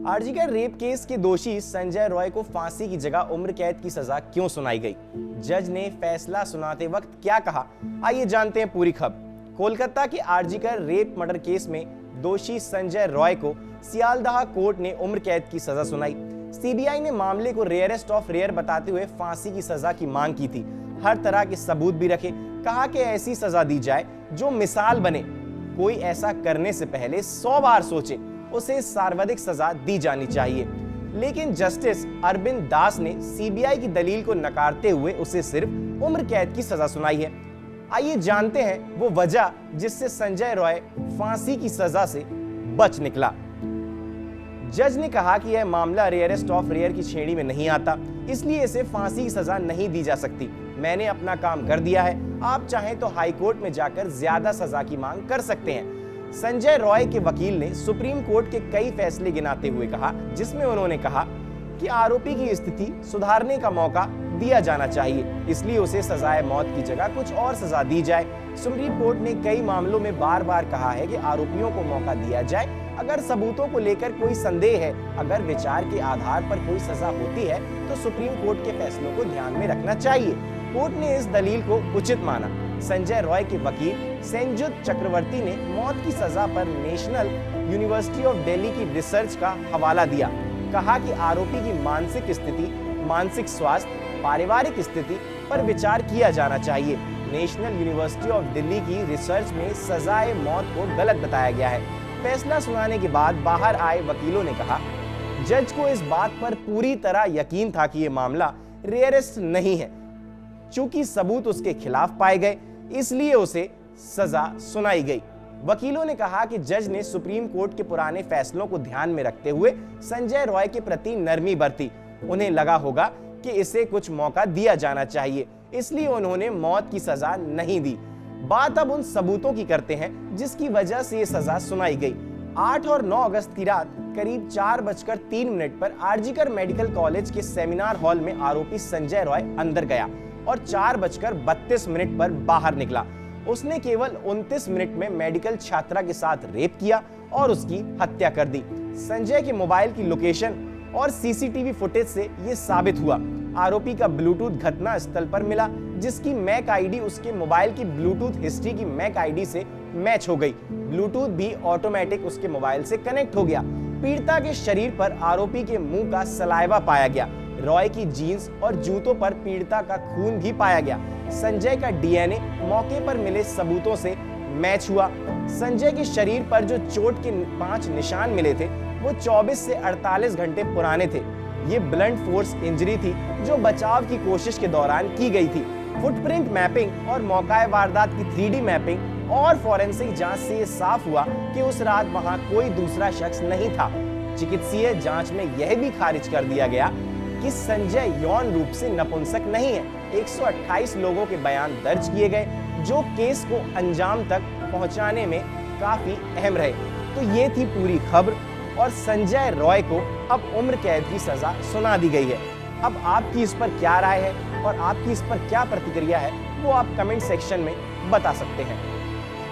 RG Kar rape case के दोषी संजय रॉय को फांसी की जगह उम्र कैद की सजा क्यों सुनाई गई? जज ने फैसला सुनाते वक्त क्या कहा, आइए जानते हैं पूरी खबर। कोलकाता के आरजीकर रेप मर्डर केस में दोषी संजय रॉय को सियालदाह कोर्ट ने उम्र कैद की सजा सुनाई। सीबीआई ने मामले को रेयरेस्ट ऑफ रेयर बताते हुए फांसी की सजा की मांग की थी। हर तरह के सबूत भी रखे, कहा कि ऐसी सजा दी जाए जो मिसाल बने। कोई ऐसा करने से पहले 100 बार सोचे, उसे सर्वाधिक सजा दी जानी चाहिए। लेकिन जस्टिस अरविंद दास ने सीबीआई की दलील को नकारते हुए उसे सिर्फ उम्र कैद की सजा सुनाई है। आइए जानते हैं वो वजह जिससे संजय रॉय फांसी की सजा से बच निकला। जज ने कहा कि यह मामला रेयरेस्ट ऑफ रेयर की श्रेणी में नहीं आता, इसलिए इसे फांसी की सजा नहीं दी जा सकती। मैंने अपना काम कर दिया है, आप चाहें तो हाई कोर्ट में जाकर ज्यादा सजा की मांग कर सकते हैं। संजय रॉय के वकील ने सुप्रीम कोर्ट के कई फैसले गिनाते हुए कहा, जिसमें उन्होंने कहा कि आरोपी की स्थिति सुधारने का मौका दिया जाना चाहिए, इसलिए उसे सजाए मौत की जगह कुछ और सजा दी जाए। सुप्रीम कोर्ट ने कई मामलों में बार बार कहा है कि आरोपियों को मौका दिया जाए। अगर सबूतों को लेकर कोई संदेह है, अगर विचार के आधार पर कोई सजा होती है, तो सुप्रीम कोर्ट के फैसलों को ध्यान में रखना चाहिए। कोर्ट ने इस दलील को उचित माना। संजय रॉय के वकील सेंजुत चक्रवर्ती ने मौत की सजा पर नेशनल यूनिवर्सिटी ऑफ दिल्ली की रिसर्च का हवाला दिया। कहा कि आरोपी की मानसिक स्थिति, मानसिक स्वास्थ्य, पारिवारिक स्थिति पर विचार किया जाना चाहिए। नेशनल यूनिवर्सिटी ऑफ दिल्ली की रिसर्च में सजाए मौत को गलत बताया गया है। फैसला सुनाने के बाद बाहर आए वकीलों ने कहा, जज को इस बात पर पूरी तरह यकीन था कि यह मामला रेयरेस्ट नहीं है। चूंकि सबूत उसके खिलाफ पाए गए, इसलिए उसे सजा सुनाई गई। वकीलों ने कहा कि जज ने सुप्रीम कोर्ट के पुराने फैसलों को ध्यान में रखते हुए संजय रॉय के प्रति नरमी बरती। उन्हें लगा होगा कि इसे कुछ मौका दिया जाना चाहिए, इसलिए उन्होंने मौत की सजा नहीं दी। बात अब उन सबूतों की करते हैं जिसकी वजह से ये सजा सुनाई गई। 8 और 9 अगस्त की रात करीब 4:03 पर आरजीकर मेडिकल कॉलेज के सेमिनार हॉल में आरोपी संजय रॉय अंदर गया और 4:32 पर बाहर निकला। उसने केवल 29 मिनट में मेडिकल छात्रा के साथ रेप किया और उसकी हत्या कर दी। संजय के मोबाइल की लोकेशन और सीसीटीवी फुटेज से यह साबित हुआ। आरोपी का ब्लूटूथ घटना स्थल पर मिला, जिसकी मैक आईडी उसके मोबाइल की ब्लूटूथ हिस्ट्री की मैक आईडी से मैच हो गई। ब्लूटूथ भी ऑटोमेटिक उसके मोबाइल से कनेक्ट हो गया। पीड़िता के शरीर पर आरोपी के मुंह का सलाइवा पाया गया। रॉय की जीन्स और जूतों पर पीड़िता का खून भी पाया गया। संजय का डीएनए मौके पर मिले सबूतों से मैच हुआ। संजय के शरीर पर जो चोट के 5 निशान मिले थे, वो 24 से 48 घंटे पुराने थे। ये ब्लंट फोर्स इंजरी थी जो बचाव की कोशिश के दौरान की गई थी। फुटप्रिंट मैपिंग और मौकाए वारदात की 3D मैपिंग और फॉरेंसिक जांच से ये साफ हुआ कि उस रात वहां कोई दूसरा शख्स नहीं था। चिकित्सीय जांच में यह भी खारिज कर दिया गया कि संजय यौन रूप से नपुंसक नहीं है। 128 लोगों के बयान दर्ज किए गए जो केस को अंजाम तक पहुंचाने में काफी अहम रहे। तो ये थी पूरी खबर और संजय रॉय को अब उम्र कैद की सजा सुना दी गई है। अब आपकी इस पर क्या राय है और आपकी इस पर क्या प्रतिक्रिया है, वो आप कमेंट सेक्शन में बता सकते हैं।